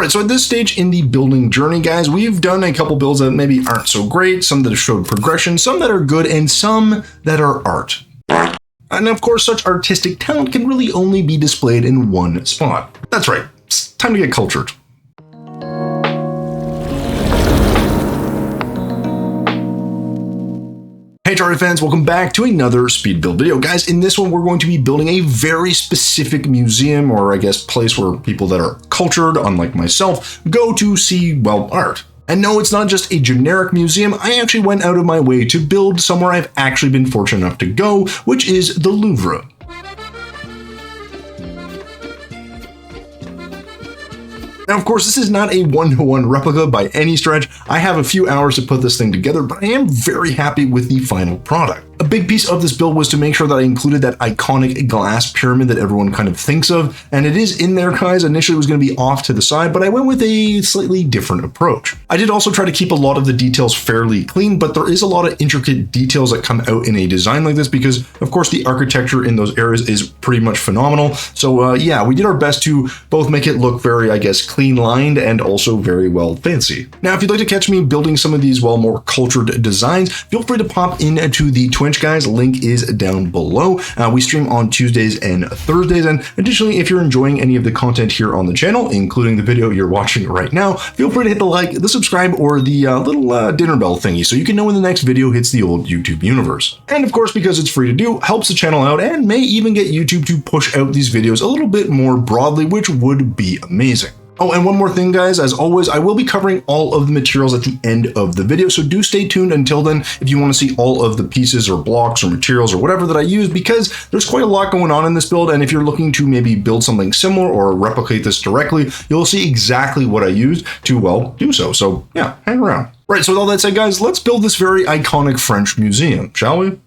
Alright, so at this stage in the building journey, guys, we've done a couple builds that maybe aren't so great, some that have showed progression, some that are good, and some that are art. And of course, such artistic talent can really only be displayed in one spot. That's right, it's time to get cultured. Hey Terraria fans, welcome back to another speed build video. Guys, in this one we're going to be building a very specific museum, or I guess place where people that are cultured, unlike myself, go to see, well, art. And no, it's not just a generic museum. I actually went out of my way to build somewhere I've actually been fortunate enough to go, which is the Louvre. Now, of course, this is not a one-to-one replica by any stretch. I have a few hours to put this thing together, but I am very happy with the final product. A big piece of this build was to make sure that I included that iconic glass pyramid that everyone kind of thinks of, and it is in there, guys. Initially it was going to be off to the side, but I went with a slightly different approach. I did also try to keep a lot of the details fairly clean, but there is a lot of intricate details that come out in a design like this because, of course, the architecture in those areas is pretty much phenomenal. So yeah, we did our best to both make it look very, I guess, clean-lined and also very well fancy. Now, if you'd like to catch me building some of these, well, more cultured designs, feel free to pop into the Twitch, guys. Link is down below. We stream on Tuesdays and Thursdays, and additionally, if you're enjoying any of the content here on the channel, including the video you're watching right now, feel free to hit the like, the subscribe, or the little dinner bell thingy so you can know when the next video hits the old YouTube universe. And of course, because it's free to do, helps the channel out and may even get YouTube to push out these videos a little bit more broadly, which would be amazing. Oh, and one more thing, guys, as always, I will be covering all of the materials at the end of the video, so do stay tuned until then if you want to see all of the pieces or blocks or materials or whatever that I use, because there's quite a lot going on in this build, and if you're looking to maybe build something similar or replicate this directly, you'll see exactly what I used to, well, do so. So yeah, hang around. Right, so with all that said, guys, let's build this very iconic French museum, shall we?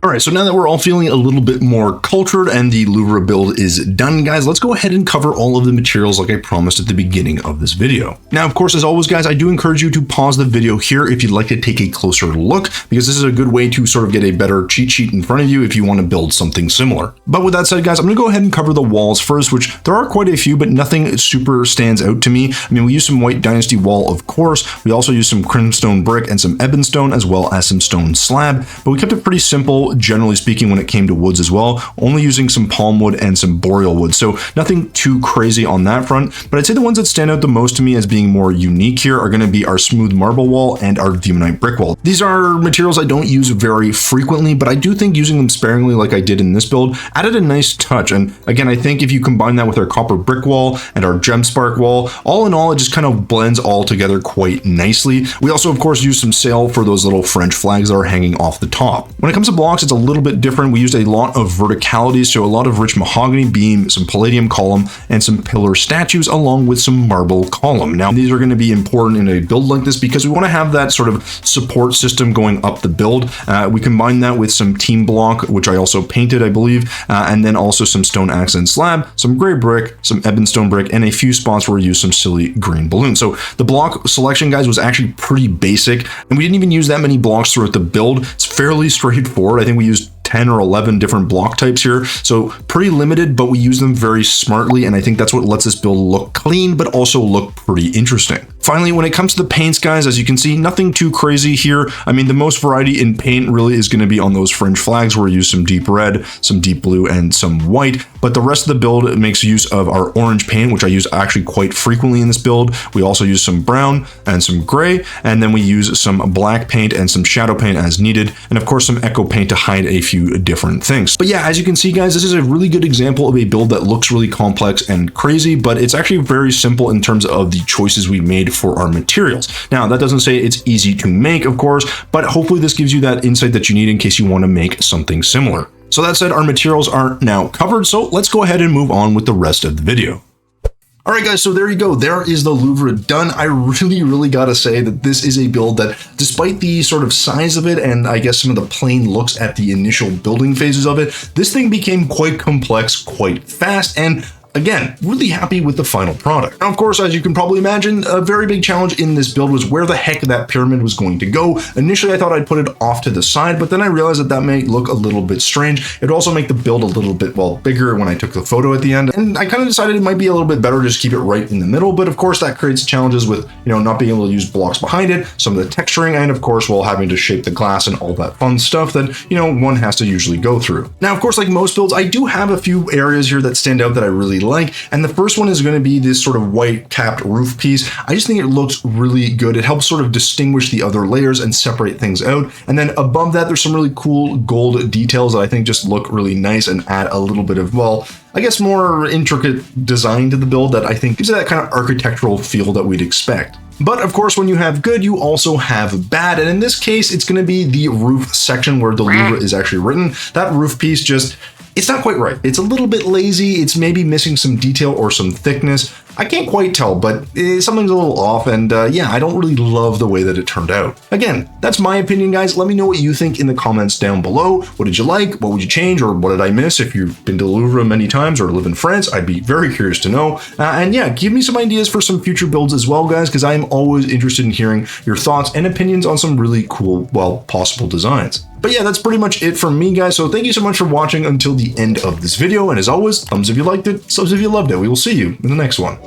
All right, so now that we're all feeling a little bit more cultured and the Louvre build is done, guys, let's go ahead and cover all of the materials like I promised at the beginning of this video. Now, of course, as always, guys, I do encourage you to pause the video here if you'd like to take a closer look, because this is a good way to sort of get a better cheat sheet in front of you if you want to build something similar. But with that said, guys, I'm going to go ahead and cover the walls first, which there are quite a few, but nothing super stands out to me. I mean, we use some white dynasty wall, of course. We also use some crimstone brick and some ebon stone, as well as some stone slab, but we kept it pretty simple, generally speaking, when it came to woods as well, only using some palm wood and some boreal wood. So nothing too crazy on that front, but I'd say the ones that stand out the most to me as being more unique here are going to be our smooth marble wall and our demonite brick wall. These are materials I don't use very frequently, but I do think using them sparingly like I did in this build added a nice touch. And again, I think if you combine that with our copper brick wall and our gem spark wall, all in all, it just kind of blends all together quite nicely. We also, of course, use some sail for those little French flags that are hanging off the top. When it comes to blocks, it's a little bit different. We used a lot of verticality, so a lot of rich mahogany beam, some palladium column, and some pillar statues along with some marble column. Now, these are going to be important in a build like this because we want to have that sort of support system going up the build. We combine that with some team block, which I also painted, I believe, and then also some stone accent slab, some gray brick, some ebon stone brick, and a few spots where we used some silly green balloons. So the block selection, guys, was actually pretty basic, and we didn't even use that many blocks throughout the build. It's fairly straightforward. I think we used 10 or 11 different block types here, so pretty limited, but we use them very smartly, and I think that's what lets this build look clean but also look pretty interesting. Finally, when it comes to the paints, guys, as you can see, nothing too crazy here. I mean, the most variety in paint really is going to be on those French flags where we use some deep red, some deep blue, and some white, but the rest of the build makes use of our orange paint, which I use actually quite frequently in this build. We also use some brown and some gray, and then we use some black paint and some shadow paint as needed, and of course some echo paint to hide a few different things. But yeah, as you can see, guys, this is a really good example of a build that looks really complex and crazy, but it's actually very simple in terms of the choices we made for our materials. Now, that doesn't say it's easy to make, of course, but hopefully this gives you that insight that you need in case you want to make something similar. So that said, our materials are now covered, so let's go ahead and move on with the rest of the video. All right, guys, so there you go. There is the Louvre done. I really gotta say that this is a build that, despite the sort of size of it and I guess some of the plain looks at the initial building phases of it, this thing became quite complex quite fast, and again, really happy with the final product. Now, of course, as you can probably imagine, a very big challenge in this build was where the heck that pyramid was going to go. Initially, I thought I'd put it off to the side, but then I realized that that may look a little bit strange. It'd also make the build a little bit, well, bigger when I took the photo at the end. And I kind of decided it might be a little bit better to just keep it right in the middle. But of course, that creates challenges with, not being able to use blocks behind it, some of the texturing, and of course, while having to shape the glass and all that fun stuff that, one has to usually go through. Now, of course, like most builds, I do have a few areas here that stand out that I really like, and the first one is going to be this sort of white capped roof piece. I just think it looks really good. It helps sort of distinguish the other layers and separate things out. And then above that, there's some really cool gold details that I think just look really nice and add a little bit of, well, I guess more intricate design to the build that I think gives it that kind of architectural feel that we'd expect. But of course, when you have good, you also have bad. And in this case, it's going to be the roof section where the Louvre is actually written. That roof piece just it's not quite right. It's a little bit lazy. It's maybe missing some detail or some thickness. I can't quite tell, but something's a little off, and yeah, I don't really love the way that it turned out. Again, that's my opinion, guys. Let me know what you think in the comments down below. What did you like? What would you change? Or what did I miss? If you've been to Louvre many times or live in France, I'd be very curious to know. And yeah, give me some ideas for some future builds as well, guys, because I'm always interested in hearing your thoughts and opinions on some really cool, well, possible designs. But yeah, that's pretty much it from me, guys. So thank you so much for watching until the end of this video. And as always, thumbs if you liked it, subs if you loved it. We will see you in the next one.